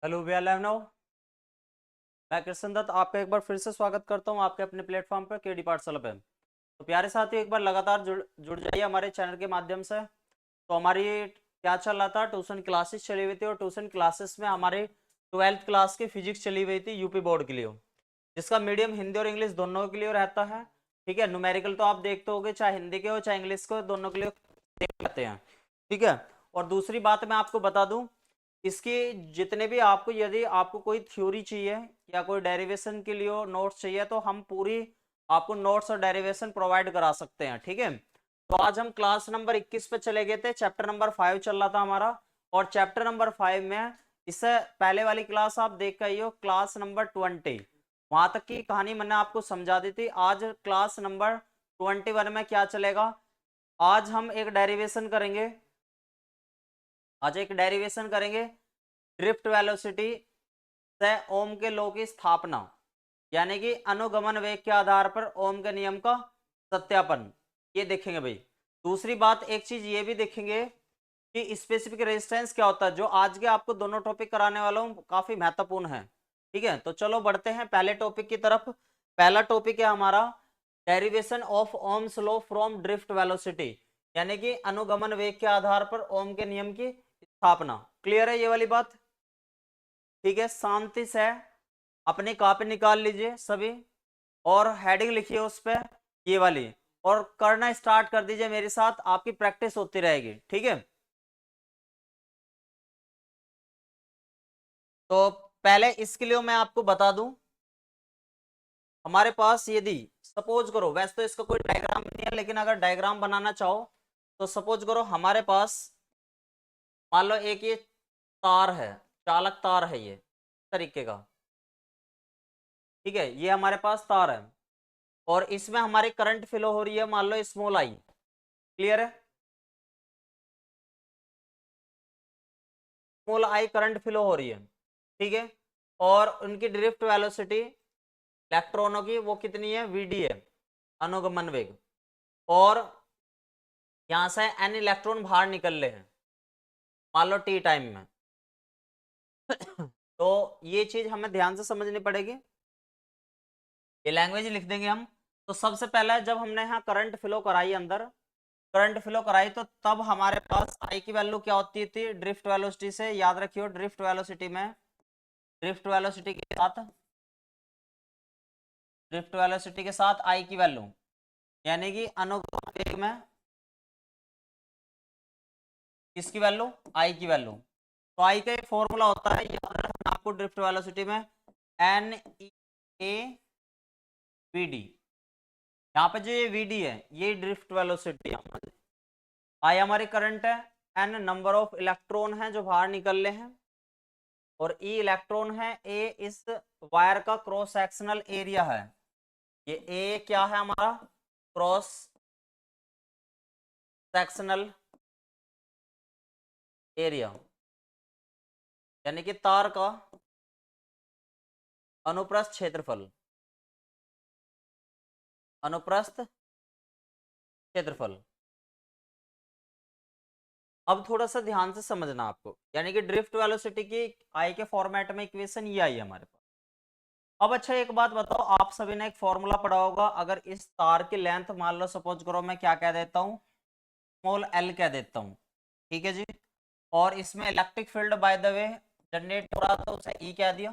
Hello भैया live now. मैं कृष्ण दत्त आपका एक बार फिर से स्वागत करता हूं आपके अपने प्लेटफॉर्म पर केडी पाठशाला पे। तो प्यारे साथियों, एक बार लगातार जुड़ जाइए हमारे चैनल के माध्यम से। तो हमारी क्या चल रहा था, ट्यूशन क्लासेस चली हुई थी और ट्यूशन क्लासेस में हमारी 12th क्लास की फिजिक्स चली हुई थी यूपी बोर्ड के लिए, जिसका मीडियम हिंदी और इंग्लिश दोनों के लिए रहता है। ठीक है, न्यूमेरिकल तो आप देखते होगे, चाहे हिंदी के हो चाहे इंग्लिश के हो, दोनों के लिए देख लेते हैं। ठीक है, और दूसरी बात मैं आपको बता दूं, इसकी जितने भी आपको, यदि आपको कोई थ्योरी चाहिए या कोई डेरिवेशन के लिए नोट्स चाहिए, तो हम पूरी आपको नोट्स और डेरिवेशन प्रोवाइड करा सकते हैं। ठीक है, तो आज हम क्लास नंबर 21 पे चले गए थे, चैप्टर नंबर 5 चल रहा था हमारा। और चैप्टर नंबर 5 में इससे पहले वाली क्लास आप देख कर हो, क्लास नंबर 20, वहां तक की कहानी मैंने आपको समझा दी थी। आज क्लास नंबर 21 में क्या चलेगा, आज हम एक डेरिवेशन करेंगे। आज एक डेरिवेशन करेंगे ड्रिफ्ट वेलोसिटी से ओम के लॉ की स्थापना, यानी कि अनुगमन वेग के आधार पर ओम के नियम का सत्यापन, ये देखेंगे भाई। दूसरी बात, एक चीज ये भी देखेंगे कि स्पेसिफिक रेजिस्टेंस क्या होता है, जो आज के आपको दोनों टॉपिक कराने वाला हूं, काफी महत्वपूर्ण है। ठीक है, तो चलो बढ़ते हैं पहले टॉपिक की तरफ। पहला टॉपिक है हमारा derivation of Ohm's law from drift velocity, यानी कि अनुगमन वेग के आधार पर ओम के नियम की स्थापना। क्लियर है ये वाली बात? ठीक है, शांति से अपनी कॉपी निकाल लीजिए सभी, और हेडिंग लिखिए उस पे ये वाली, और करना स्टार्ट कर दीजिए मेरे साथ, आपकी प्रैक्टिस होती रहेगी। ठीक है, तो पहले इसके लिए मैं आपको बता दूं, हमारे पास यदि सपोज करो, वैसे तो इसका कोई डायग्राम नहीं है, लेकिन अगर डायग्राम बनाना चाहो तो सपोज करो हमारे पास, मान लो एक ये तार है, चालक तार है ये तरीके का। ठीक है, ये हमारे पास तार है और इसमें हमारी करंट फ्लो हो रही है, मान लो स्मॉल आई। क्लियर है? स्मॉल आई करंट फ्लो हो रही है। ठीक है, और उनकी ड्रिफ्ट वेलोसिटी इलेक्ट्रॉनों की वो कितनी है, वीडी है, अनुगमन वेग। और यहां से एन इलेक्ट्रॉन बाहर निकल रहे हैं, मान लो टी टाइम में। तो ये चीज हमें ध्यान से समझनी पड़ेगी, ये लैंग्वेज लिख देंगे हम। तो सबसे पहला, जब हमने यहाँ करंट फ्लो कराई अंदर, करंट फ्लो कराई, तो तब हमारे पास आई की वैल्यू क्या होती थी, ड्रिफ्ट वेलोसिटी से, याद रखियो ड्रिफ्ट वेलोसिटी में, ड्रिफ्ट वेलोसिटी के साथ, ड्रिफ्ट वेलोसिटी के साथ आई की वैल्यू, यानी कि अनुगमन वेग में किसकी वैल्यू, आई की वैल्यू। तो आई का एक फॉर्मूला होता है, याद रखना आपको, ड्रिफ्ट वेलोसिटी में एन ए वी डी। यहाँ पे जो ये वीडी है, ये ड्रिफ्ट वेलोसिटी है। आई हमारी करंट है, एन नंबर ऑफ इलेक्ट्रॉन है जो बाहर निकल रहे हैं, और ई इलेक्ट्रॉन है, ए इस वायर का क्रॉस सेक्शनल एरिया है। ये ए क्या है हमारा, क्रॉस सेक्शनल एरिया, यानी कि तार का अनुप्रस्थ क्षेत्रफल, अनुप्रस्थ क्षेत्रफल। अब थोड़ा सा ध्यान से समझना आपको, यानी कि ड्रिफ्ट वेलोसिटी की आई के फॉर्मेट में इक्वेशन ये आई है हमारे पास। अब अच्छा एक बात बताओ, आप सभी ने एक फॉर्मूला पढ़ा होगा, अगर इस तार की लेंथ मान लो, सपोज करो मैं क्या कह देता हूँ, स्मॉल एल कह देता हूँ। ठीक है जी, और इसमें electric field by the way generate हो रहा था, उसे ई कह दिया।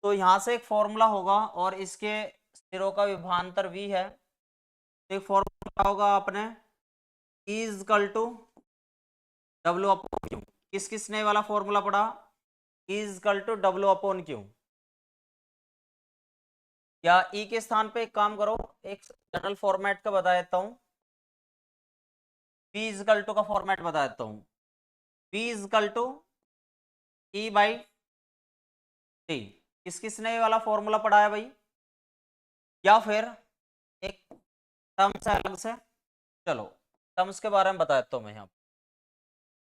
तो यहां से एक फॉर्मूला होगा, और इसके सिरों का विभवांतर v है। तो एक फॉर्मूला होगा अपने, E is equal to W upon Q. किस किस ने वाला फॉर्मूला पढ़ा, E is equal to W upon Q. या E के स्थान पे एक काम करो, एक जनरल फॉर्मेट का बता देता हूं, P इज इक्वल टू का फॉर्मेट बता देता हूं, P is equal to E by T. किस किस ने वाला फॉर्मूला पढ़ा है भाई, या फिर एक टर्म्स है अलग से? चलो टर्म्स के बारे में बता देता हूं मैं यहाँ।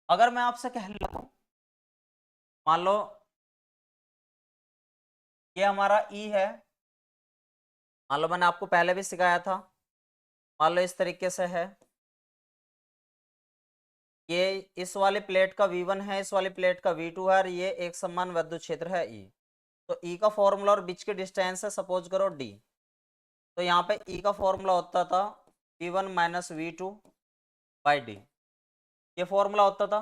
अगर मैं आपसे कह लूं, मान लो ये हमारा ई है, मान लो मैंने आपको पहले भी सिखाया था, मान लो इस तरीके से है। ये इस वाले प्लेट का V1 है, इस वाली प्लेट का V2 है, और ये एक समान विद्युत क्षेत्र है E। तो E का फॉर्मूला और बीच की डिस्टेंस है सपोज करो D। तो यहाँ पे E का फॉर्मूला होता था V1 minus V2 by D, ये फॉर्मूला होता था।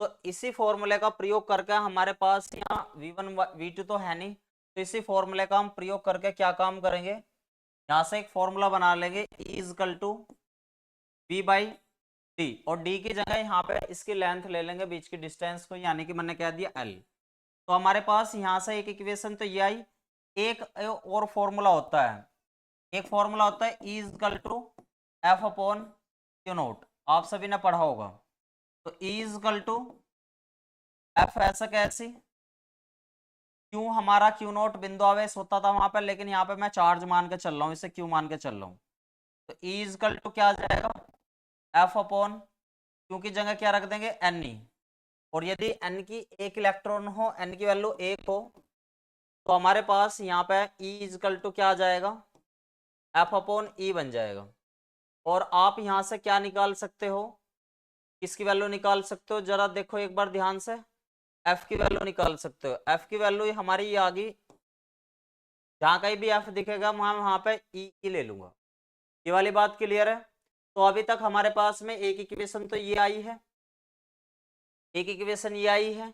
तो इसी फॉर्मूले का प्रयोग करके हमारे पास यहाँ V1 V2 तो है नहीं, तो इसी फॉर्मूले का हम प्रयोग करके क्या काम करेंगे, यहाँ से एक फॉर्मूला बना लेंगे E is equal to V by D, और D की जगह यहाँ पे इसकी लेंथ ले लेंगे बीच की डिस्टेंस को, यानी कि मैंने कह दिया L। तो हमारे पास यहाँ से एक इक्वेशन तो ये आई। एक और फॉर्मूला होता है, एक फॉर्मूला होता है E is equal to F upon Q note, आप सभी ने पढ़ा होगा। तो E इजकल टू F ऐसा कैसी, क्यू हमारा क्यू नोट बिंदु आवेश होता था वहां पर, लेकिन यहाँ पे मैं चार्ज मान के चल रहा हूँ, इसे क्यू मान के चल रहा हूँ। तो E इजकल टू क्या आ जाएगा, F अपॉन क्यू की जगह क्या रख देंगे N ई, और यदि N की एक इलेक्ट्रॉन हो, N की वैल्यू 1 हो, तो हमारे पास यहाँ पे E इजकल टू क्या आ जाएगा, F अपॉन ई बन जाएगा। और आप यहाँ से क्या निकाल सकते हो, किसकी वैल्यू निकाल सकते हो, जरा देखो एक बार ध्यान से, F की वैल्यू निकाल सकते हो। F की वैल्यू हमारी ये आ गई, जहाँ कहीं भी F दिखेगा वहां पे ई ले लूंगा। ये वाली बात क्लियर है। तो अभी तक हमारे पास में एक इक्वेशन तो ये आई है, एक इक्वेशन ये आई है,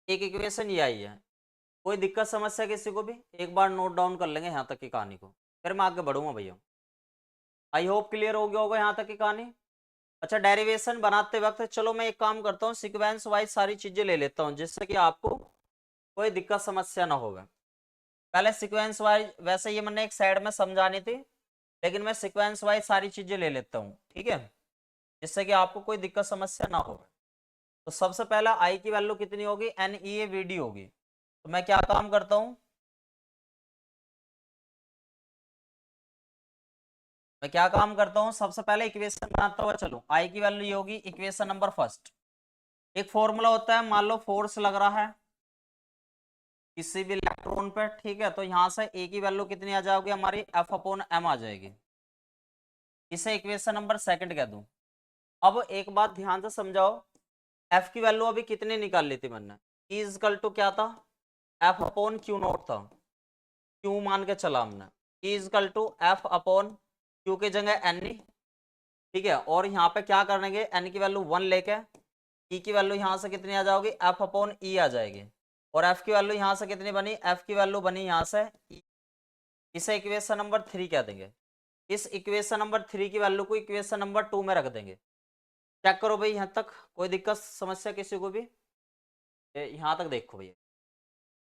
एक इक्वेशन ये आई है। कोई दिक्कत समस्या किसी को भी, एक बार नोट डाउन कर लेंगे यहाँ तक की कहानी को, फिर मैं आगे बढ़ूंगा भैया। आई होप क्लियर हो गया होगा यहाँ तक की कहानी। अच्छा, डेरिवेशन बनाते वक्त चलो मैं एक काम करता हूँ, सीक्वेंस वाइज सारी चीजें ले लेता हूँ, जिससे कि आपको कोई दिक्कत समस्या ना होगा। पहले सीक्वेंस वाइज, वैसे ये मैंने एक साइड में समझानी थी, लेकिन मैं सीक्वेंस वाइज सारी चीजें ले लेता हूँ, ठीक है, जिससे कि आपको कोई दिक्कत समस्या ना होगा। तो सबसे पहला आई की वैल्यू कितनी होगी, N E A V D होगी। तो मैं क्या काम करता हूँ, मैं क्या काम करता हूँ, सबसे पहले इक्वेशन बनाता हुआ चलो। आई की वैल्यू ये होगी, इक्वेशन नंबर फर्स्ट, एक फॉर्मूला होता है, मान लो फोर्स लग रहा है किसी भी इलेक्ट्रॉन पे, ठीक है, तो यहाँ से ए की वैल्यू कितनी आ जाएगी हमारी, एफ अपॉन एम आ जाएगी। इसे इक्वेशन नंबर सेकंड कह दूं। अब एक बात ध्यान से समझाओ, एफ की वैल्यू अभी कितनी निकाल ली थी मैंने, ई इजकल टू क्या था, एफ अपॉन क्यू नोट था, क्यू मान के चला हमने, E is equal to F upon Q की जगह एन, ठीक है, और यहाँ पे क्या करेंगे, एन की वैल्यू 1 लेके ई की वैल्यू यहाँ से कितनी आ जाएगी, एफ अपॉन ई आ जाएगी, और एफ की वैल्यू यहाँ से कितनी बनी, एफ की वैल्यू बनी यहाँ से E। इसे इक्वेशन नंबर 3 कह देंगे। इस इक्वेशन नंबर 3 की वैल्यू को इक्वेशन नंबर 2 में रख देंगे। चेक करो भाई यहाँ तक कोई दिक्कत समस्या किसी को भी, यहाँ तक देखो भैया।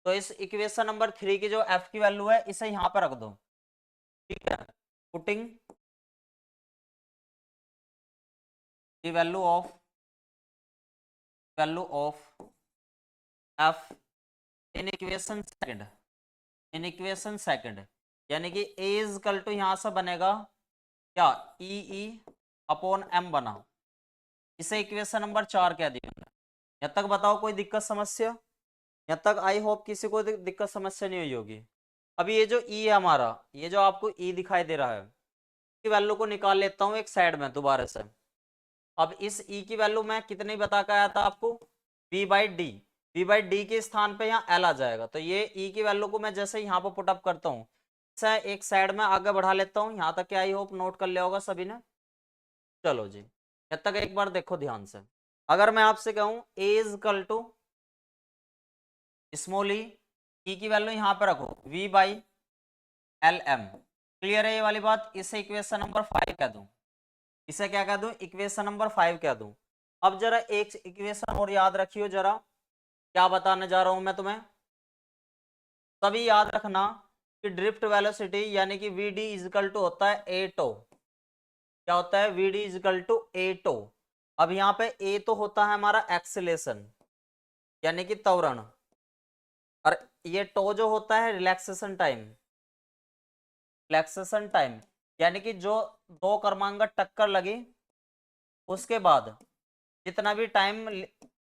तो इस इक्वेशन नंबर 3 की जो एफ की वैल्यू है इसे यहाँ पर रख दो, ठीक है, putting the value of F in equation second, in equation second, यानी कि ए इज इक्वल टू यहाँ से बनेगा क्या, ई ई अपॉन एम बना, इसे इक्वेशन नंबर 4 कह दिया मैंने। यहाँ तक बताओ कोई दिक्कत समस्या, यहाँ तक आई होप किसी को दिक्कत समस्या नहीं हुई होगी। अभी ये जो ई है हमारा, ये जो आपको ई दिखाई दे रहा है, की वैल्यू को निकाल लेता हूँ एक साइड में दोबारा से। अब इस ई की वैल्यू मैं कितनी बता के आया था आपको, V by D, V by D के स्थान पे यहाँ एल आ जाएगा। तो ये ई की वैल्यू को मैं जैसे यहाँ पर पुटअप करता हूँ, एक साइड में आगे बढ़ा लेता हूँ, यहाँ तक क्या आई होप नोट कर लिया होगा सभी ने। चलो जी, जब तक एक बार देखो ध्यान से, अगर मैं आपसे कहूँ A is equal to small E की वैल्यू यहाँ पे रखो v by L M, clear है ये वाली बात। इसे इक्वेशन नंबर 5 कह दूं, इसे क्या कह दूं, इक्वेशन नंबर 5 कह दूं। अब जरा एक इक्वेशन और याद रखियो, जरा क्या बताने जा रहा हूं मैं तुम्हें, तभी याद रखना कि ड्रिफ्ट वेलोसिटी यानी कि वी डी इजिकल टू होता है ए टो, क्या होता है, V D is equal to A टो। अब यहाँ पे ए तो होता है हमारा एक्सेलेरेशन यानी कि त्वरण, और ये टो जो होता है रिलैक्सेशन टाइम, रिलैक्सेशन टाइम यानी कि जो दो क्रमांक टक्कर लगी उसके बाद जितना भी टाइम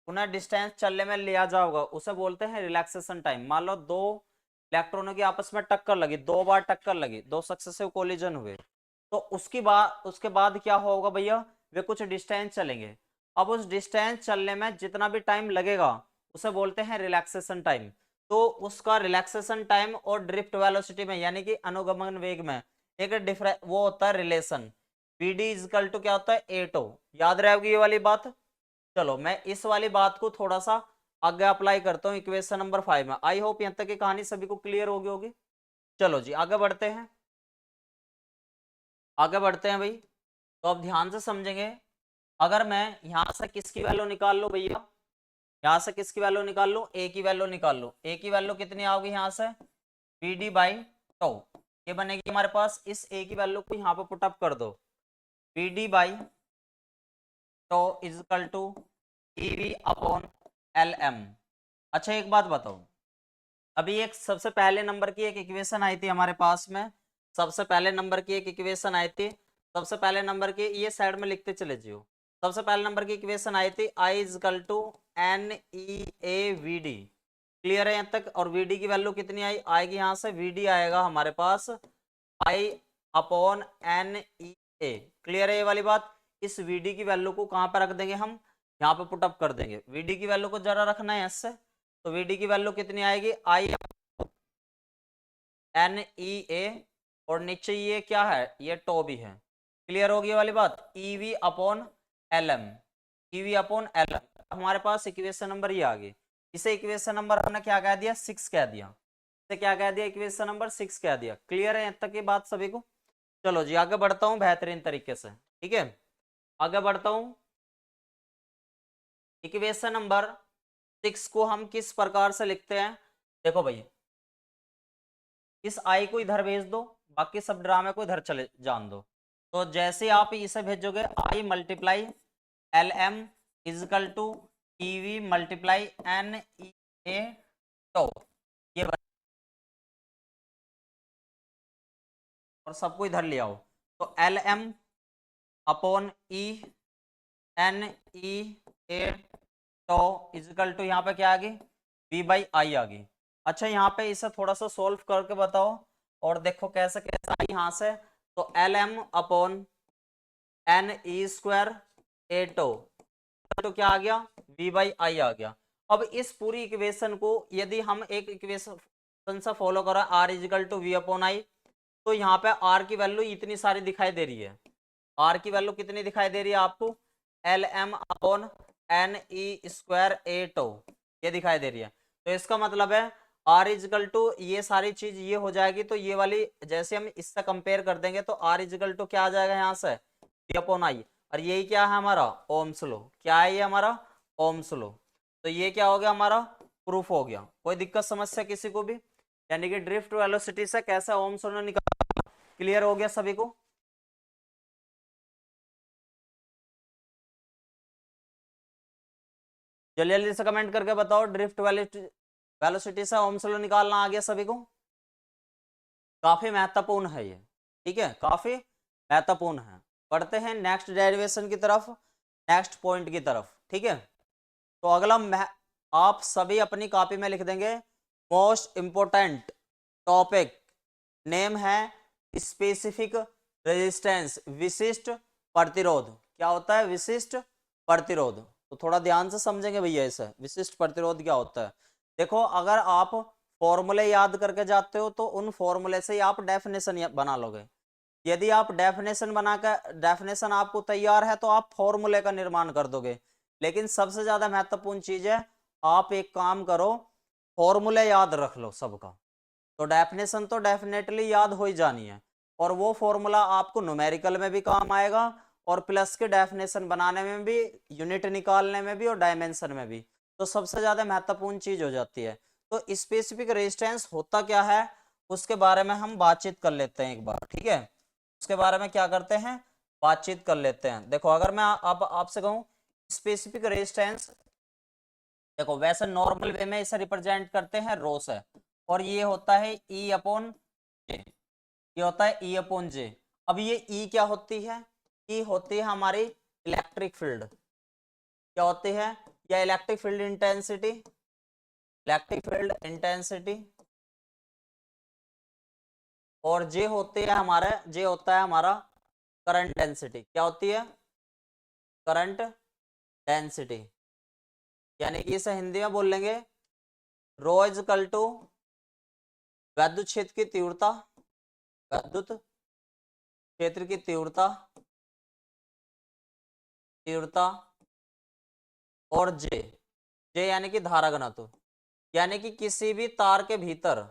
उन्हें डिस्टेंस चलने में लिया जाओगा उसे बोलते हैं रिलैक्सेशन टाइम। मान लो दो इलेक्ट्रॉनों की आपस में टक्कर लगी, 2 बार टक्कर लगी, 2 सक्सेसिव कोलिजन हुए, तो उसके बाद क्या होगा भैया, वे कुछ डिस्टेंस चलेंगे। अब उस डिस्टेंस चलने में जितना भी टाइम लगेगा उसे बोलते हैं रिलैक्सेशन टाइम। तो उसका रिलैक्सेशन टाइम और ड्रिफ्ट वेलोसिटी में यानी कि अनुगमन वेग में एक डिफरेंस वो होता है relation. V D is equal to क्या होता है ए टो। याद रहेगी ये वाली बात। चलो मैं इस वाली बात को थोड़ा सा आगे अप्लाई करता हूँ इक्वेशन नंबर 5 में। आई होप यहाँ तक की कहानी सभी को क्लियर होगी। चलो जी आगे बढ़ते हैं, आगे बढ़ते हैं भाई। तो अब ध्यान से समझेंगे। अगर मैं यहां से किसकी वैल्यू निकाल लूं भैया, यहां से किसकी वैल्यू निकाल लूं, ए की वैल्यू निकाल लूं। ए की वैल्यू कितनी आओगी यहां से, पी डी बाई टो। ये बनेगी हमारे पास, इस ए की वैल्यू को यहां पर पुटअप कर दो। P D by tau is equal to EV upon L M. अच्छा एक बात बताओ, अभी एक सबसे पहले नंबर की एक इक्वेशन आई थी हमारे पास में, सबसे पहले नंबर की एक इक्वेशन आई थी। सबसे पहले नंबर की ये साइड में लिखते चले जियो। सबसे पहले नंबर की इक्वेशन आई थी I is equal to N E A V D. Clear है यहाँ तक। और वी डी की वैल्यू कितनी आई आएगी, यहाँ से वी डी आएगा हमारे पास आई अपॉन एन ई ए। क्लियर है ये वाली बात। इस वी डी की वैल्यू को कहाँ पर रख देंगे हम, यहाँ पे पुटअप कर देंगे। वी डी की वैल्यू को जरा रखना है इससे। तो वी डी की वैल्यू कितनी आएगी, आई एन ई ए, और नीचे ये क्या है, ये टो भी है। क्लियर होगी वाली बात। EV upon L M, EV upon L M. हमारे पास इक्वेशन नंबर ये आ गई। इसे इक्वेशन नंबर हमने क्या कह दिया, 6 कह दिया। इसे क्या कह दिया, इक्वेशन नंबर 6 कह दिया। क्लियर है यहाँ तक की बात सभी को। चलो जी आगे बढ़ता हूँ बेहतरीन तरीके से, ठीक है। आगे बढ़ता हूँ। इक्वेशन नंबर 6 को हम किस प्रकार से लिखते हैं, देखो भैया। इस आई को इधर भेज दो, बाकी सब ड्रामे को इधर चले जान दो। तो जैसे आप इसे भेजोगे I multiply L M is equal to E V multiply N E A tau, ये और सबको इधर ले आओ। तो L M upon E N E A tau is equal to यहाँ पे क्या आ गई, वी बाई आई आ गई। अच्छा यहाँ पे इसे थोड़ा सा सोल्व करके बताओ और देखो कैसे कैसे आई यहाँ से। तो L M upon N E square A tau तो क्या आ गया, वी बाई आई आ गया। अब इस पूरी इक्वेशन को यदि हम एक इक्वेशन से फॉलो करें R is equal to V upon I, तो यहाँ पे आर की वैल्यू इतनी सारी दिखाई दे रही है। आर की वैल्यू कितनी दिखाई दे रही है आपको, L M upon N E square A tau, ये दिखाई दे रही है। तो इसका मतलब है आर इजिकल टू ये सारी चीज ये हो जाएगी। तो ये वाली जैसे हम इससे कंपेयर कर देंगे तो आर इजिकल टू क्या आ जाएगा यहाँ से, वी अपॉन आई। और यही क्या है हमारा, ओम्स लॉ। क्या है ये हमारा, ओम्स लॉ। तो ये क्या हो गया हमारा, प्रूफ हो गया। कोई दिक्कत समस्या किसी को भी, यानी कि ड्रिफ्ट वेलोसिटी से कैसे ओम्स लॉ निकाल। क्लियर हो गया सभी को। जल्दी जल्दी से कमेंट करके बताओ, ड्रिफ्ट वेलोसिटी से ओम्स लॉ निकालना आ गया सभी को। काफी महत्वपूर्ण है ये, ठीक है, काफी महत्वपूर्ण है। पढ़ते हैं नेक्स्ट डेरिवेशन की तरफ, नेक्स्ट पॉइंट की तरफ, ठीक है। तो अगला आप सभी अपनी कॉपी में लिख देंगे मोस्ट इंपोर्टेंट टॉपिक नेम है स्पेसिफिक रेजिस्टेंस, विशिष्ट प्रतिरोध। क्या होता है विशिष्ट प्रतिरोध, तो थोड़ा ध्यान से समझेंगे भैया इसे, विशिष्ट प्रतिरोध क्या होता है। देखो अगर आप फॉर्मूले याद करके जाते हो तो उन फॉर्मूले से ही आप डेफिनेशन बना लोगे। यदि आप डेफिनेशन बनाकर, डेफिनेशन आपको तैयार है तो आप फॉर्मूले का निर्माण कर दोगे। लेकिन सबसे ज्यादा महत्वपूर्ण चीज है, आप एक काम करो, फॉर्मूले याद रख लो सबका। तो डेफिनेशन तो डेफिनेटली याद हो ही जानी है, और वो फॉर्मूला आपको न्यूमेरिकल में भी काम आएगा और प्लस के डेफिनेशन बनाने में भी, यूनिट निकालने में भी और डायमेंशन में भी। तो सबसे ज्यादा महत्वपूर्ण चीज हो जाती है। तो स्पेसिफिक रेजिस्टेंस होता क्या है उसके बारे में हम बातचीत कर लेते हैं एक बार, ठीक है। उसके बारे में क्या करते हैं, बातचीत कर लेते हैं। देखो अगर मैं आपसे कहूं स्पेसिफिक रेजिस्टेंस, देखो वैसे नॉर्मल वे में इसे रिप्रेजेंट करते हैं रो से, और ये होता है ई अपॉन जे, ये होता है ई अपॉन जे। अब ये ई क्या होती है, ई होती है हमारी इलेक्ट्रिक फील्ड। क्या होती है, या electric field intensity, electric field intensity. और जे होती है हमारा, जे होता है हमारा करंट डेंसिटी। क्या होती है, करंट डेंसिटी, यानी कि इसे हिंदी में बोल लेंगे रो इज इक्वल टू विद्युत क्षेत्र की तीव्रता, विद्युत क्षेत्र की तीव्रता, तीव्रता और जे, जे यानी कि धारा घनत्व, यानी कि किसी भी तार के भीतर,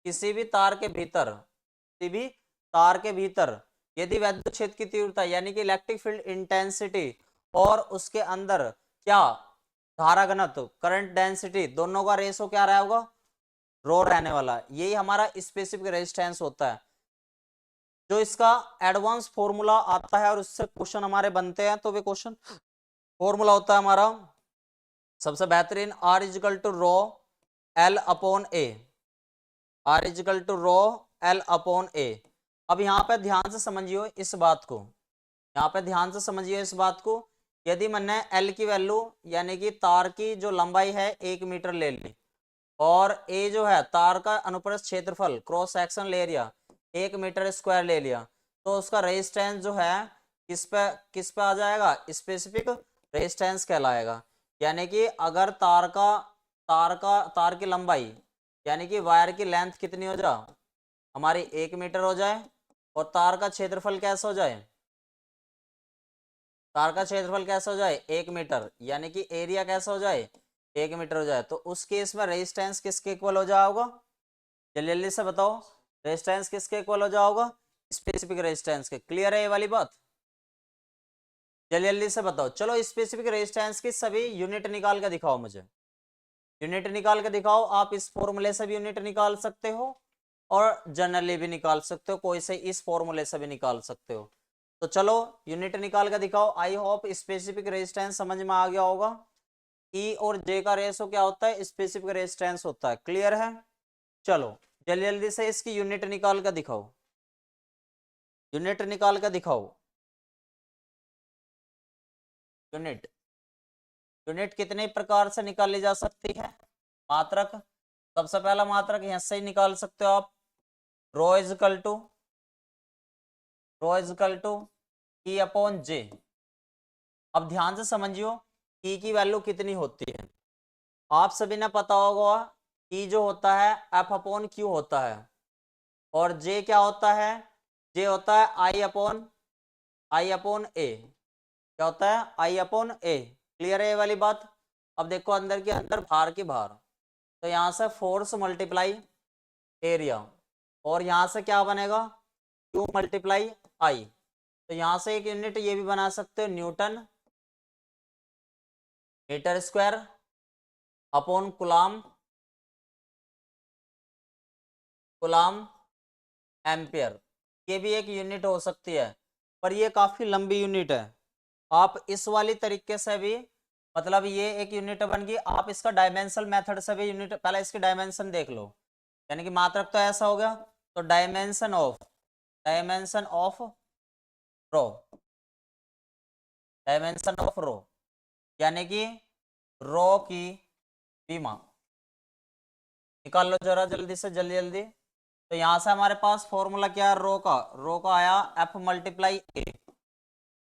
किसी भी तार के भीतर, किसी भी तार के भीतर यदि विद्युत क्षेत्र की तीव्रता यानी कि इलेक्ट्रिक फील्ड इंटेंसिटी और उसके अंदर क्या धारा घनत्व करंट डेंसिटी दोनों का रेशो क्या रहा होगा, रो रहने वाला, यही हमारा स्पेसिफिक रेजिस्टेंस होता है। जो इसका एडवांस फॉर्मूला आता है और उससे क्वेश्चन हमारे बनते हैं, तो वे क्वेश्चन फॉर्मूला होता है हमारा सबसे बेहतरीन R is equal to rho L upon A, R is equal to rho L upon A. अब यहाँ पे ध्यान से समझिए इस बात को, यहाँ पे ध्यान से समझिए इस बात को, यदि मैंने L की वैल्यू यानी कि तार की जो लंबाई है 1 मीटर ले ली और A जो है तार का अनुप्रस्थ क्षेत्रफल cross sectional area 1 metre square ले लिया, तो उसका रेजिस्टेंस जो है किस पे आ जाएगा, स्पेसिफिक रेजिस्टेंस कहलाएगा। यानी कि अगर तार की लंबाई यानी कि वायर की लेंथ कितनी हो जाए, हमारी 1 मीटर हो जाए और तार का क्षेत्रफल कैसा हो जाए, तार का क्षेत्रफल कैसा हो जाए 1 मीटर, यानी कि एरिया कैसा हो जाए 1 मीटर हो जाए, तो उस केस में रेजिस्टेंस किसके इक्वल हो जाएगा, जल्दी जल्दी से बताओ, रेजिस्टेंस किसके इक्वल हो जाएगा, स्पेसिफिक रेजिस्टेंस के। क्लियर है ये वाली बात, जल्दी जल्दी से बताओ। चलो स्पेसिफिक रेजिस्टेंस की सभी यूनिट निकाल के दिखाओ मुझे, यूनिट निकाल के दिखाओ। आप इस फॉर्मूले से भी यूनिट निकाल सकते हो और जनरली भी निकाल सकते हो, कोई से इस फॉर्मूले से भी निकाल सकते हो। तो चलो यूनिट निकाल के दिखाओ। आई होप स्पेसिफिक रेजिस्टेंस समझ में आ गया होगा। ई और जे का रेशो क्या होता है, स्पेसिफिक रेजिस्टेंस होता है। क्लियर है, चलो जल्दी जल्दी से इसकी यूनिट निकाल कर दिखाओ, यूनिट निकाल कर दिखाओ। यूनिट, यूनिट कितने प्रकार से निकाली जा सकती है, मात्रक, सबसे पहला मात्रक यहां से ही निकाल सकते हो आप, rho is equal to, rho is equal to E upon J. अब ध्यान से समझियो ई की वैल्यू कितनी होती है, आप सभी ने पता होगा ई जो होता है एफ अपॉन क्यू होता है और जे क्या होता है, जे होता है आई अपॉन ए, क्या होता है आई अपॉन ए। क्लियर है ये वाली बात। अब देखो अंदर के अंदर भार की भार, तो यहां से फोर्स मल्टीप्लाई एरिया और यहां से क्या बनेगा क्यू मल्टीप्लाई आई, तो यहां से एक यूनिट ये भी बना सकते हो newton metre square upon coulomb, coulomb ampere, ये भी एक यूनिट हो सकती है, पर ये काफी लंबी यूनिट है। आप इस वाली तरीके से भी, मतलब ये एक यूनिट बन गई, आप इसका डायमेंशनल मेथड से भी यूनिट, पहले इसकी डायमेंशन देख लो, यानी कि मात्रक तो ऐसा हो गया, तो dimension of rho, dimension of rho यानी कि रो की बीमा निकाल लो जरा जल्दी से, जल्दी जल्दी। तो यहां से हमारे पास फॉर्मूला क्या है, रो का आया एफ मल्टीप्लाई ए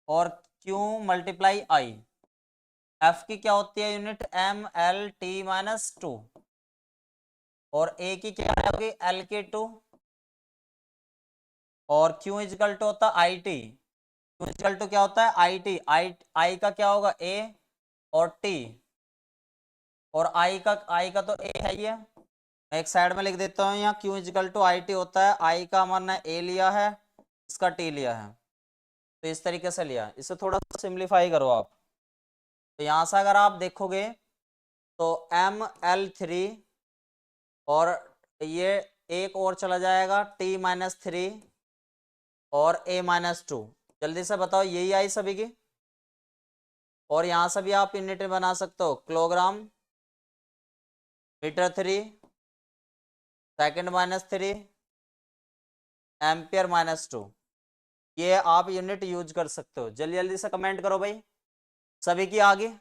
और क्यू मल्टीप्लाई आई। एफ की क्या होती है unit, M L T minus two, और ए की क्या होगी एल के टू, और क्यू इजकल टू होता है I T, Q is equal to क्या होता है आई टी, आई का क्या होगा ए और टी, और आई का तो ए है ये, मैं एक साइड में लिख देता हूँ यहाँ, Q is equal to I T होता है, आई का हमने ए लिया है, इसका टी लिया है, तो इस तरीके से लिया। इसे थोड़ा सा सिंप्लीफाई करो आप, तो यहाँ से अगर आप देखोगे तो एम एल थ्री और ये एक और चला जाएगा टी माइनस थ्री और ए माइनस टू, जल्दी से बताओ यही आई सभी की। और यहाँ से भी आप यूनिट बना सकते हो, kilogram metre three second minus three ampere minus two, ये आप यूनिट यूज कर सकते हो। जल्दी जल्दी से कमेंट करो भाई, सभी की आगे।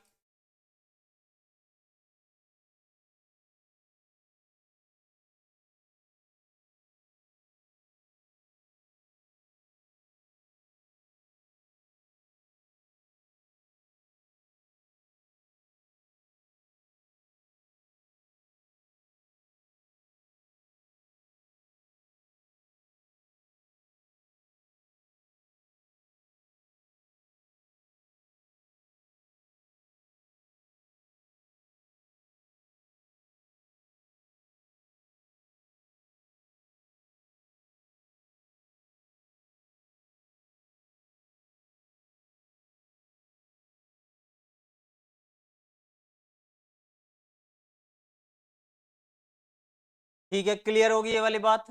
ठीक है, क्लियर होगी ये वाली बात।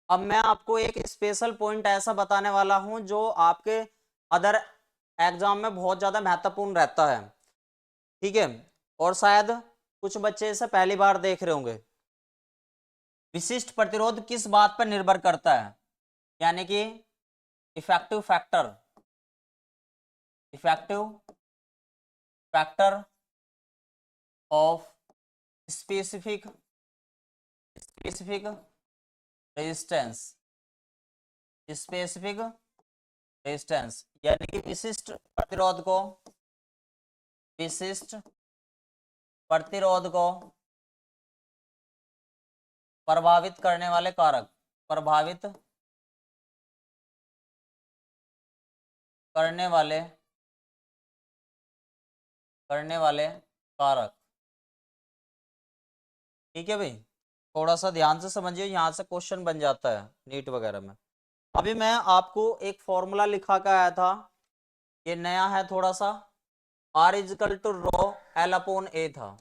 अब मैं आपको एक स्पेशल पॉइंट ऐसा बताने वाला हूं जो आपके अदर एग्जाम में बहुत ज्यादा महत्वपूर्ण रहता है, ठीक है, और शायद कुछ बच्चे इसे पहली बार देख रहे होंगे। विशिष्ट प्रतिरोध किस बात पर निर्भर करता है, यानी कि effective factor, effective factor of specific specific resistance, specific resistance, यानी कि विशिष्ट प्रतिरोध को, विशिष्ट प्रतिरोध को प्रभावित करने वाले कारक, प्रभावित करने वाले कारक। ठीक है भाई, थोड़ा सा ध्यान से समझिए, यहां से क्वेश्चन बन जाता है नीट वगैरह में। अभी मैं आपको एक फॉर्मूला लिखा के आया था, ये नया है थोड़ा सा, R is equal to rho L upon A था,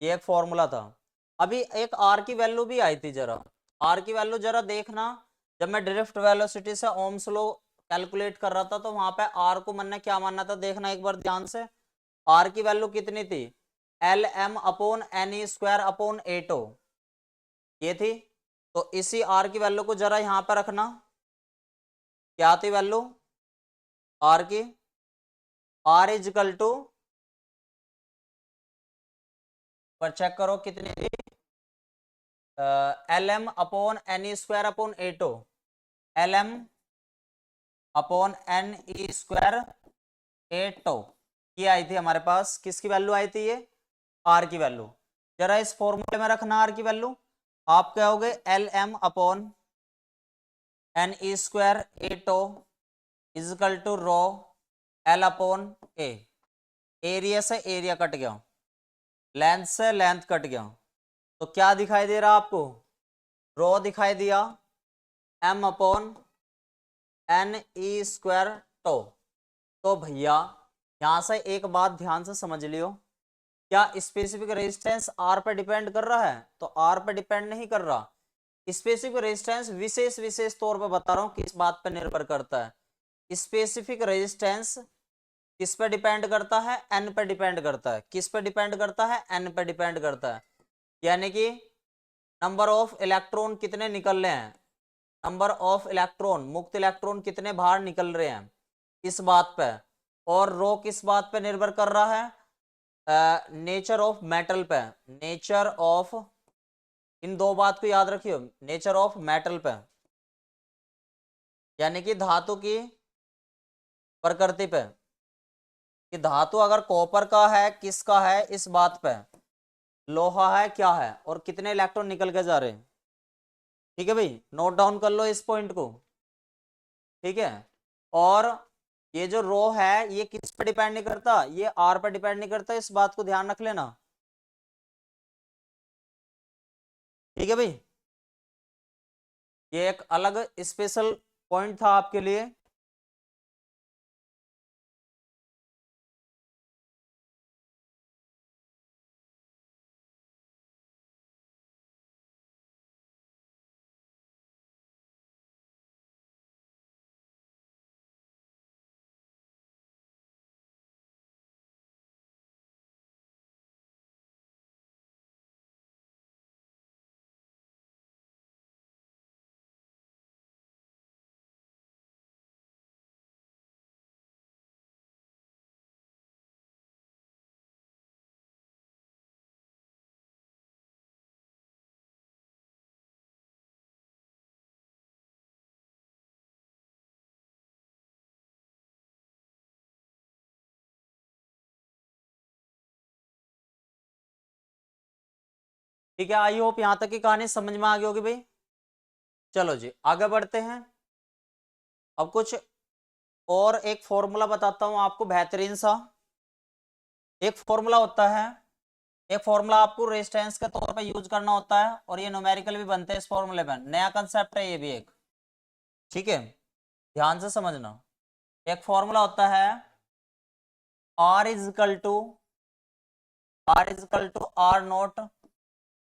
ये एक फॉर्मूला था। अभी एक R की वैल्यू भी आई थी, जरा R की वैल्यू जरा देखना। जब मैं ड्रिफ्ट वेलोसिटी से ओम्स लॉ कैलकुलेट कर रहा था तो वहां पे R को मैंने क्या मानना था, देखना एक बार ध्यान से। R की वैल्यू कितनी थी, L M upon N E square upon A tau, ये थी। तो इसी R की वैल्यू को जरा यहां पर रखना, क्या थी वैल्यू R की, R इजकल टू, पर चेक करो कितनी थी, L M upon N E square upon A tau, L M upon N E square A tau, ये आई थी हमारे पास। किसकी वैल्यू आई थी, ये आर की वैल्यू। जरा इस फॉर्मूले में रखना आर की वैल्यू। आप क्या होगे, L M upon N E square A tau is equal to rho L upon A. Area से एरिया कट गया, लेंथ से लेंथ कट गया, तो क्या दिखाई दे रहा आपको, रो दिखाई दिया, M upon N E square tau. तो भैया यहां से एक बात ध्यान से समझ लियो, क्या स्पेसिफिक रेजिस्टेंस आर पर डिपेंड कर रहा है, तो आर पर डिपेंड नहीं कर रहा। स्पेसिफिक रेजिस्टेंस विशेष विशेष तौर पर बता रहा हूं किस बात पर निर्भर करता है। स्पेसिफिक रेजिस्टेंस किस पर डिपेंड करता है, एन पर डिपेंड करता है। किस पर डिपेंड करता है, एन पर डिपेंड करता है, यानी कि नंबर ऑफ इलेक्ट्रॉन कितने निकल रहे हैं, नंबर ऑफ इलेक्ट्रॉन, मुक्त इलेक्ट्रॉन कितने बाहर निकल रहे हैं, इस बात पे। और रो किस बात पे निर्भर कर रहा है, नेचर ऑफ मेटल पे, नेचर ऑफ, इन दो बात को याद रखियो, नेचर ऑफ मेटल पे, यानी कि धातु की प्रकृति पे, कि धातु अगर कॉपर का है, किसका है, इस बात पे, लोहा है क्या है, और कितने इलेक्ट्रॉन निकल के जा रहे हैं। ठीक है भाई, नोट डाउन कर लो इस पॉइंट को, ठीक है। और ये जो रो है ये किस पर डिपेंड नहीं करता, ये आर पर डिपेंड नहीं करता, इस बात को ध्यान रख लेना। ठीक है भाई, ये एक अलग स्पेशल पॉइंट था आपके लिए। ठीक है, आई होप यहां तक की कहानी समझ में आ गई होगी भाई। चलो जी आगे बढ़ते हैं। अब कुछ और एक फॉर्मूला बताता हूं आपको बेहतरीन सा। एक फॉर्मूला होता है, एक फॉर्मूला आपको रेजिस्टेंस के तौर पे यूज करना होता है, और ये न्यूमेरिकल भी बनते हैं इस फॉर्मूले में, नया कंसेप्ट है ये भी एक। ठीक है, ध्यान से समझना। एक फॉर्मूला होता है R is equal to, R naught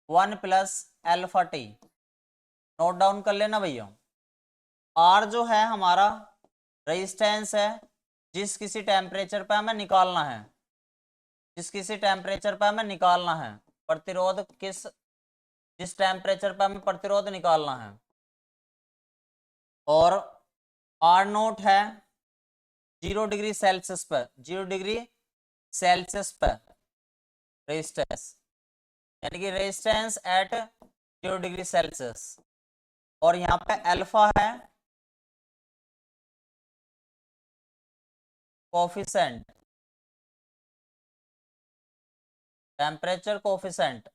1 plus alpha T. Note down कर लेना भैया। आर जो है हमारा रेजिस्टेंस है जिस किसी टेम्परेचर पे हमें निकालना है, जिस किसी टेम्परेचर पे हमें निकालना है प्रतिरोध, जिस टेम्परेचर पे हमें प्रतिरोध निकालना है। और आर नोट है 0 डिग्री सेल्सियस पर, 0 डिग्री सेल्सियस पर रेजिस्टेंस, यानी कि रेजिस्टेंस एट 0 डिग्री सेल्सियस। और यहाँ पे अल्फा है कोफिशिएंट, टेम्परेचर कोफिशिएंट,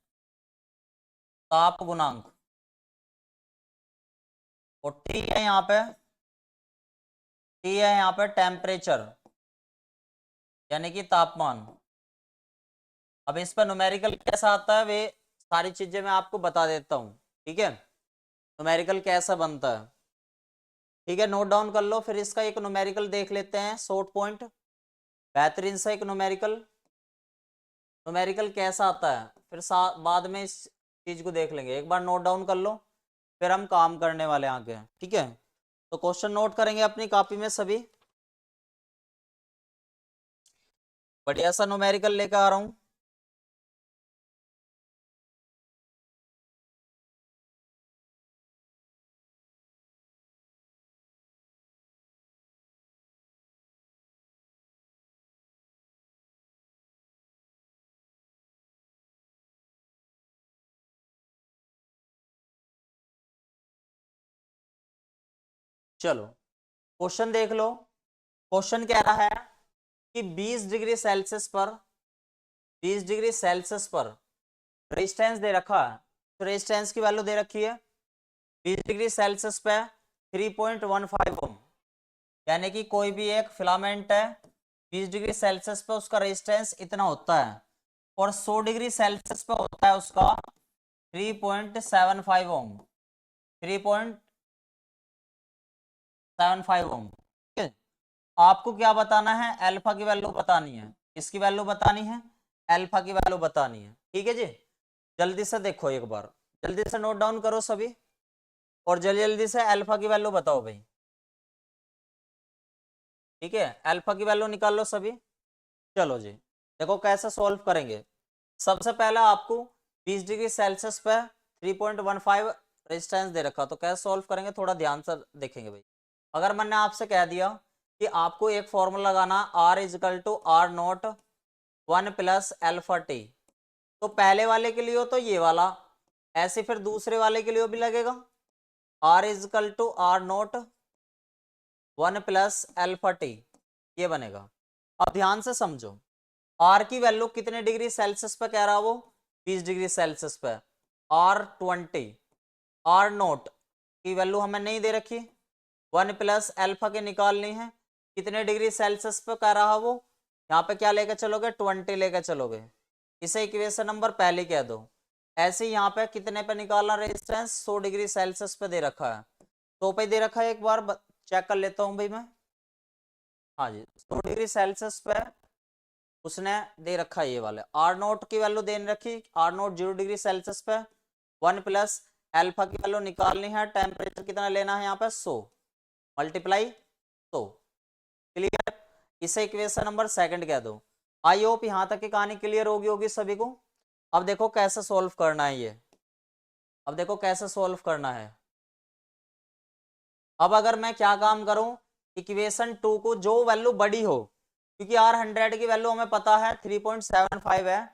ताप गुणांक। और टी है यहाँ पे, टी है यहाँ पे टेम्परेचर यानी कि तापमान। अब इस पर न्यूमेरिकल कैसा आता है वे सारी चीजें मैं आपको बता देता हूँ, ठीक है। न्यूमेरिकल कैसा बनता है, ठीक है, नोट डाउन कर लो। फिर इसका एक न्यूमेरिकल देख लेते हैं, शॉर्ट पॉइंट, बेहतरीन सा एक न्यूमेरिकल। न्यूमेरिकल कैसा आता है फिर बाद में इस चीज को देख लेंगे। एक बार नोट डाउन कर लो, फिर हम काम करने वाले आगे, ठीक है। तो क्वेश्चन नोट करेंगे अपनी कॉपी में सभी। बढ़िया सा न्यूमेरिकल लेकर आ रहा हूं। चलो क्वेश्चन देख लो। क्वेश्चन कह रहा है कि 20 डिग्री सेल्सियस पर, 20 डिग्री सेल्सियस पर रेजिस्टेंस दे रखा है। तो रेजिस्टेंस की वैल्यू दे रखी है 20 डिग्री सेल्सियस पे 3.15 ओम, यानी कि कोई भी एक फिलामेंट है 20 डिग्री सेल्सियस पे उसका रेजिस्टेंस इतना होता है, और 100 डिग्री सेल्सियस पे होता है उसका 3.75 ओम, 3.75 ओम, ठीक है। आपको क्या बताना है, अल्फा की वैल्यू बतानी है। इसकी वैल्यू बतानी है, अल्फा की वैल्यू बतानी है, ठीक है जी। जल्दी से देखो एक बार, जल्दी से नोट डाउन करो सभी, और जल्दी जल्दी से अल्फा की वैल्यू बताओ भाई, ठीक है। अल्फा की वैल्यू निकाल लो सभी। चलो जी, देखो कैसे सॉल्व करेंगे। सबसे पहले आपको 20 डिग्री सेल्सियस पे 3.15 रेजिस्टेंस दे रखा, तो कैसे सॉल्व करेंगे थोड़ा ध्यान से देखेंगे भाई। अगर मैंने आपसे कह दिया कि आपको एक फॉर्मूला लगाना R is equal to R naught 1 plus alpha T, तो पहले वाले के लिए हो तो ये वाला, ऐसे फिर दूसरे वाले के लिए भी लगेगा R is equal to R naught 1 plus alpha T, ये बनेगा। अब ध्यान से समझो, आर की वैल्यू कितने डिग्री सेल्सियस पे कह रहा वो, 20 डिग्री सेल्सियस पे। R20, आर नोट की वैल्यू हमें नहीं दे रखी, 1 प्लस अल्फा के निकालनी है, कितने डिग्री सेल्सियस पे कह रहा वो, यहाँ पे क्या लेकर चलोगे 20 लेकर चलोगे, इसे इक्वेशन नंबर पहले कह दो। ऐसे ही यहाँ पे कितने पे निकालना रेजिस्टेंस, 100 डिग्री सेल्सियस पे दे रखा है, 100 पे दे रखा है, एक बार चेक कर लेता हूँ भाई मैं। हाँ जी, 100 डिग्री सेल्सियस पे उसने दे रखा है ये वाले। आर नोट की वैल्यू दे रखी, आर नोट 0 डिग्री सेल्सियस पे 1 प्लस अल्फा की वैल्यू निकालनी है, टेम्परेचर कितना लेना है यहाँ पे 100 मल्टीप्लाई 100, क्लियर। इसे इक्वेशन नंबर सेकंड कह दो। आई होप यहाँ तक की कहानी क्लियर होगी सभी को। अब देखो कैसे सोल्व करना है ये, अब देखो कैसे सोल्व करना है। अब अगर मैं क्या काम करूं, इक्वेशन 2 को जो वैल्यू बड़ी हो, क्योंकि आर 100 की वैल्यू हमें पता है 3.75 है,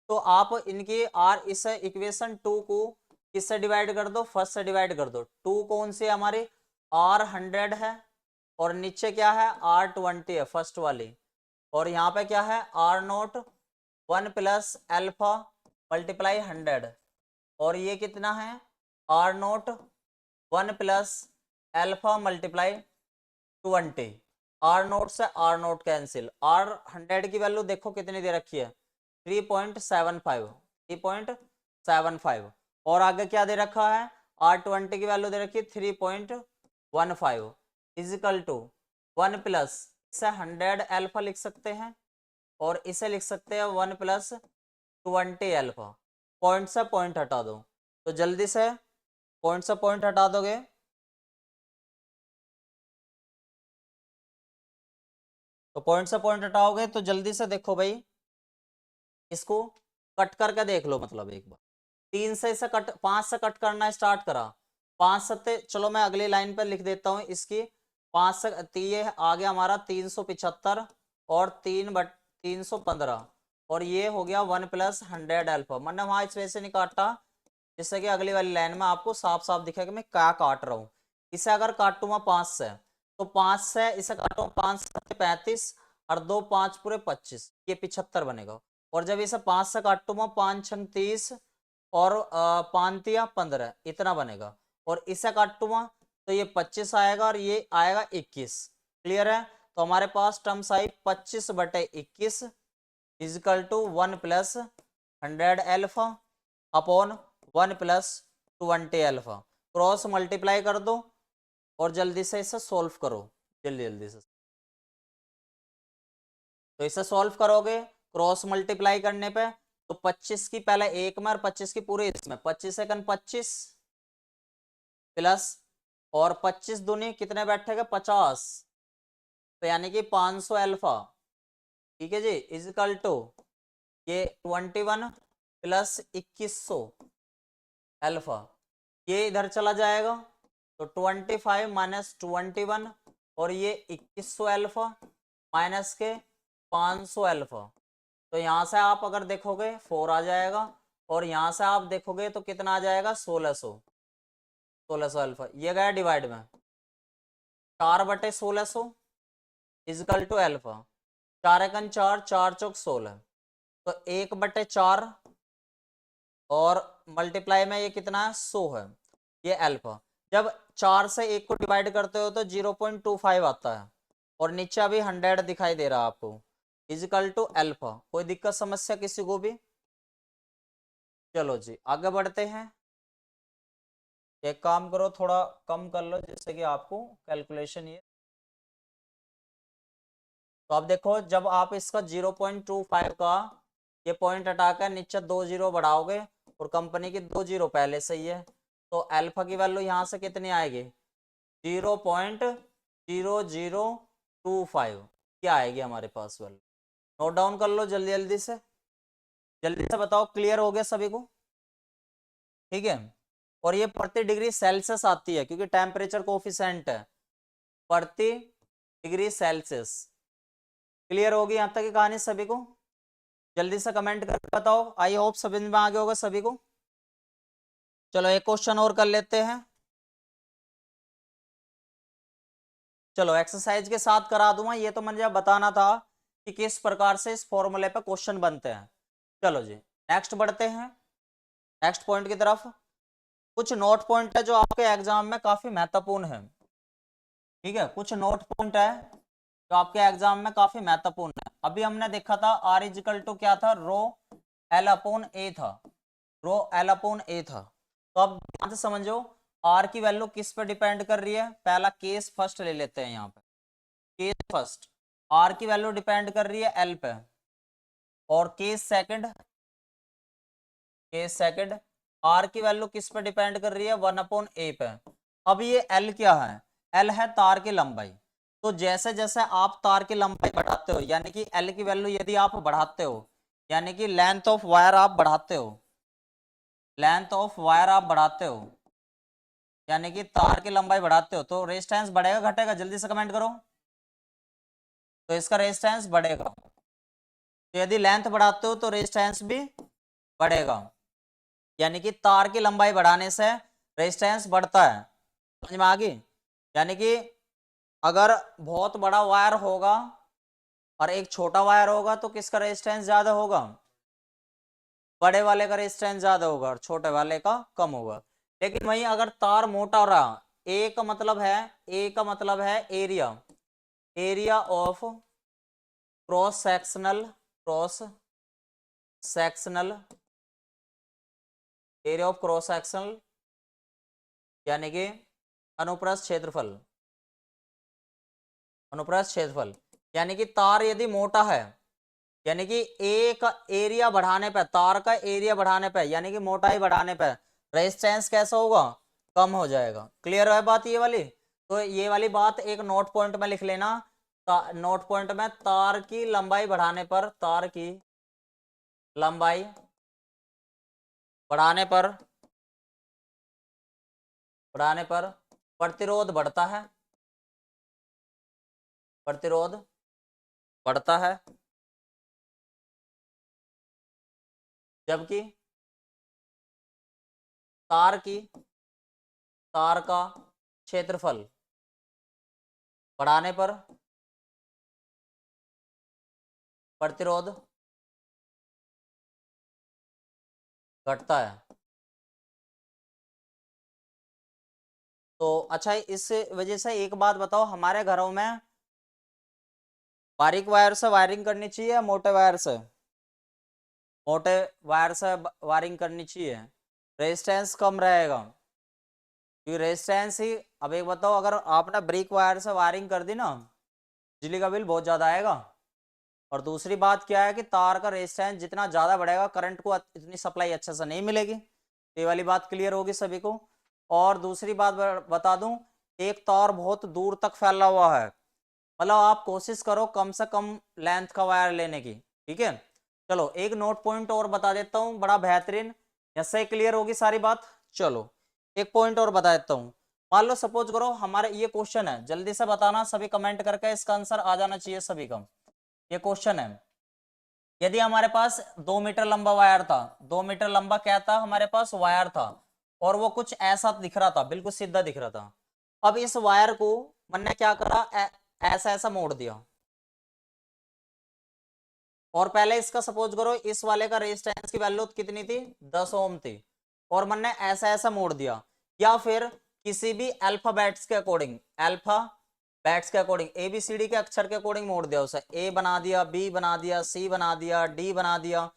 तो आप इनकी आर इस इक्वेशन 2 को किससे डिवाइड कर दो, फर्स्ट से डिवाइड कर दो। 2 कौन सी हमारी आर 100 है, और नीचे क्या है R20 है फर्स्ट वाली, और यहाँ पे क्या है R naught 1 plus alpha multiply 100, और ये कितना है R naught 1 plus alpha multiply 20। R naught से आर नोट कैंसिल, आर 100 की वैल्यू देखो कितनी दे रखी है 3.75, 3.75, और आगे क्या दे रखा है R20 की वैल्यू दे रखी है 3.15 इजिकल टू 1 प्लस, इसे 100 अल्फा लिख सकते हैं, और इसे लिख सकते हैं 1 प्लस 20 अल्फा। पॉइंट से पॉइंट हटा दो, तो जल्दी से पॉइंट से पॉइंट हटा दोगे। तो पॉइंट से पॉइंट हटाओगे तो जल्दी से देखो भाई, इसको कट करके देख लो। मतलब एक बार 3 से इसे कट, 5 से कट करना स्टार्ट करा, 5 सत्ते, चलो मैं अगली लाइन पर लिख देता हूँ इसकी। 5 से ये आ गया हमारा 375 और 315, और ये हो गया 1 + 100 अल्फा। मैंने वहां इस वजह से नहीं काटा जिससे कि अगली वाली लाइन में आपको साफ साफ दिखे कि मैं क्या काट रहा हूँ। इसे अगर काटूंगा 5 से, तो 5 से इसे काटूंगा, 5 से 35 और 2 5 पूरे 25, ये 75 बनेगा। और जब इसे 5 से काटूंगा, 5 6 30 और 5 या 15, इतना बनेगा। और इसे काटूंगा तो ये 25 आएगा और ये आएगा 21। क्लियर है? तो हमारे पास टर्म्स आई 25/21 is equal to 1 + 100 alpha upon 1 + 20 alpha. Cross multiply कर दो और जल्दी से इसे सॉल्व करो, जल्दी जल्दी से। तो इसे सॉल्व करोगे क्रॉस मल्टीप्लाई करने पे, तो 25 की पहले एक में और 25 की पूरे इसमें, 25 सेकंड 25 प्लस, और 25 दूनी कितने बैठेगा 50, तो यानी कि 500 अल्फा। ठीक है जी, इजिकल टू ये 21 + 2100 अल्फा। ये इधर चला जाएगा तो 25 - 21, और ये 2100 अल्फा माइनस के 500 अल्फा। तो यहाँ से आप अगर देखोगे 4 आ जाएगा, और यहाँ से आप देखोगे तो कितना आ जाएगा 1600, 1600 अल्फा। ये गया डिवाइड में, 4/1600 इजिकल टू अल्फा। 4 एकन 4, 4 चौक 16, तो 1/4 और मल्टीप्लाई में ये कितना है 100 है, ये अल्फा। जब 4 से 1 को डिवाइड करते हो तो 0.25 आता है, और नीचे अभी 100 दिखाई दे रहा है आपको, इजिकल टू अल्फा। कोई दिक्कत समस्या किसी को भी? चलो जी आगे बढ़ते हैं। एक काम करो, थोड़ा कम कर लो जिससे कि आपको कैलकुलेशन ये। तो अब देखो, जब आप इसका 0.25 का ये पॉइंट हटाकर नीचे 2 जीरो बढ़ाओगे, और कंपनी की 2 जीरो पहले से ही है, तो अल्फा की वैल्यू यहाँ से कितनी आएगी 0.0025 क्या आएगी हमारे पास वैल्यू। नोट डाउन कर लो जल्दी जल्दी से, जल्दी से बताओ। क्लियर हो गया सभी को? ठीक है। और ये प्रति डिग्री सेल्सियस आती है क्योंकि टेम्परेचर कोफिशिएंट है, प्रति डिग्री सेल्सियस। क्लियर होगी यहाँ तक की कहानी सभी को? जल्दी से कमेंट कर बताओ। आई होप समझ में आ गया होगा सभी को। चलो एक क्वेश्चन और कर लेते हैं। चलो एक्सरसाइज के साथ करा दूंगा, ये तो मुझे बताना था कि किस प्रकार से इस फॉर्मूले पे क्वेश्चन बनते हैं। चलो जी नेक्स्ट बढ़ते हैं, नेक्स्ट पॉइंट की तरफ। कुछ नोट पॉइंट है जो आपके एग्जाम में काफी महत्वपूर्ण है। ठीक है, कुछ नोट पॉइंट है जो आपके एग्जाम में काफी महत्वपूर्ण है। अभी हमने देखा था R इजिकल टू क्या था, रो L/A था, रो L/A था। तो अब ध्यान से समझो, R की वैल्यू किस पे डिपेंड कर रही है। पहला केस फर्स्ट ले लेते हैं यहाँ पे, केस फर्स्ट R की वैल्यू डिपेंड कर रही है L पे, और केस सेकंड R की वैल्यू किस पे डिपेंड कर रही है 1/A पे। अब ये L क्या है, L है तार की लंबाई। तो जैसे जैसे आप तार की लंबाई बढ़ाते हो, यानी कि L की वैल्यू यदि आप बढ़ाते हो, यानी कि लेंथ ऑफ वायर आप बढ़ाते हो, लेंथ ऑफ वायर आप बढ़ाते हो, यानी कि तार की लंबाई बढ़ाते हो, तो रेजिस्टेंस बढ़ेगा घटेगा, जल्दी से कमेंट करो। तो इसका रेजिस्टेंस बढ़ेगा। तो यदि लेंथ बढ़ाते हो तो रेजिस्टेंस भी बढ़ेगा, यानी कि तार की लंबाई बढ़ाने से रेजिस्टेंस बढ़ता है। समझ में आ गई? यानी कि अगर बहुत बड़ा वायर होगा और एक छोटा वायर होगा तो किसका रेजिस्टेंस ज्यादा होगा, बड़े वाले का रेजिस्टेंस ज्यादा होगा और छोटे वाले का कम होगा। लेकिन वहीं अगर तार मोटा रहा, ए का मतलब है area, area of cross sectional area of cross sectional, यानी कि अनुप्रस्थ क्षेत्रफल, अनुप्रस्थ क्षेत्रफल। यानी कि तार यदि मोटा है, यानी कि ए का एरिया बढ़ाने पे, तार का एरिया बढ़ाने पे, यानी कि मोटाई बढ़ाने पे रेजिस्टेंस कैसा होगा, कम हो जाएगा। क्लियर है बात ये वाली? तो ये वाली बात एक नोट पॉइंट में लिख लेना। नोट पॉइंट में तार की लंबाई बढ़ाने पर, तार की लंबाई बढ़ाने पर, प्रतिरोध बढ़ता है, प्रतिरोध बढ़ता है, जबकि तार का क्षेत्रफल बढ़ाने पर प्रतिरोध घटता है। तो अच्छा, इस वजह से एक बात बताओ, हमारे घरों में बारीक वायर से वायरिंग करनी चाहिए या मोटे वायर से? मोटे वायर से वायरिंग करनी चाहिए, रेजिस्टेंस कम रहेगा। क्योंकि रेजिस्टेंस ही, अब एक बताओ, अगर आपने ब्रिक वायर से वायरिंग कर दी ना, बिजली का बिल बहुत ज़्यादा आएगा। और दूसरी बात क्या है कि तार का रेजिस्टेंस जितना ज़्यादा बढ़ेगा, करंट को इतनी सप्लाई अच्छे से नहीं मिलेगी। ये वाली बात क्लियर होगी सभी को। और दूसरी बात बता दूं, एक तार बहुत दूर तक फैला हुआ है, मतलब आप कोशिश करो कम से कम लेंथ का वायर लेने की, ठीक है। चलो एक नोट पॉइंट और बता देता हूँ, बड़ा बेहतरीन, ऐसे क्लियर होगी सारी बात। चलो एक पॉइंट और बता देता हूँ। मान लो सपोज करो हमारे ये क्वेश्चन है, जल्दी से बताना सभी, कमेंट करके इसका आंसर आ जाना चाहिए सभी का। ये क्वेश्चन है, यदि हमारे पास 2 मीटर लंबा वायर था, 2 मीटर लंबा क्या था हमारे पास, वायर था, और वो कुछ ऐसा दिख रहा था, बिल्कुल सीधा दिख रहा था। अब इस वायर को मैंने क्या करा, ऐसा ऐसा मोड़ दिया, और पहले इसका सपोज करो इस वाले का रेजिस्टेंस की वैल्यू कितनी थी, 10 ओम थी, और मैंने ऐसा ऐसा मोड़ दिया। या फिर किसी भी अल्फाबेट्स के अकॉर्डिंग, अल्फाबेट्स के अकॉर्डिंग, ABCD के अक्षर के अकॉर्डिंग मोड़ दिया उसे, ए बना दिया, बी बना दिया, सी बना दिया, डी बना दिया,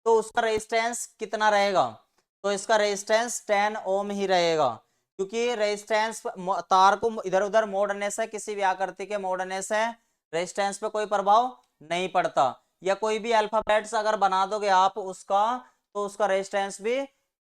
तो उसका रेजिस्टेंस कितना रहेगा? तो इसका रेजिस्टेंस 10 ओम ही रहेगा। क्योंकि रेजिस्टेंस, तार को इधर उधर मोड़ने से, किसी भी आकृति के मोड़ने से रेजिस्टेंस पे कोई प्रभाव नहीं पड़ता। या कोई भी अल्फाबेट्स अगर बना दोगे आप उसका, तो उसका रेजिस्टेंस भी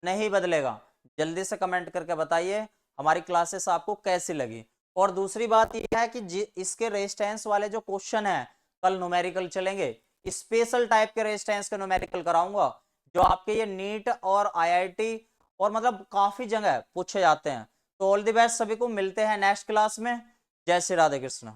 नहीं बदलेगा। जल्दी से कमेंट करके बताइए हमारी क्लासेस आपको कैसी लगी। और दूसरी बात यह है कि इसके रेजिस्टेंस वाले जो क्वेश्चन है, कल न्यूमेरिकल चलेंगे, स्पेशल टाइप के रेजिस्टेंस के न्यूमेरिकल कराऊंगा, जो आपके ये नीट और IIT और मतलब काफी जगह पूछे जाते हैं। तो ऑल द बेस्ट सभी को, मिलते हैं नेक्स्ट क्लास में। जय श्री राधे कृष्ण।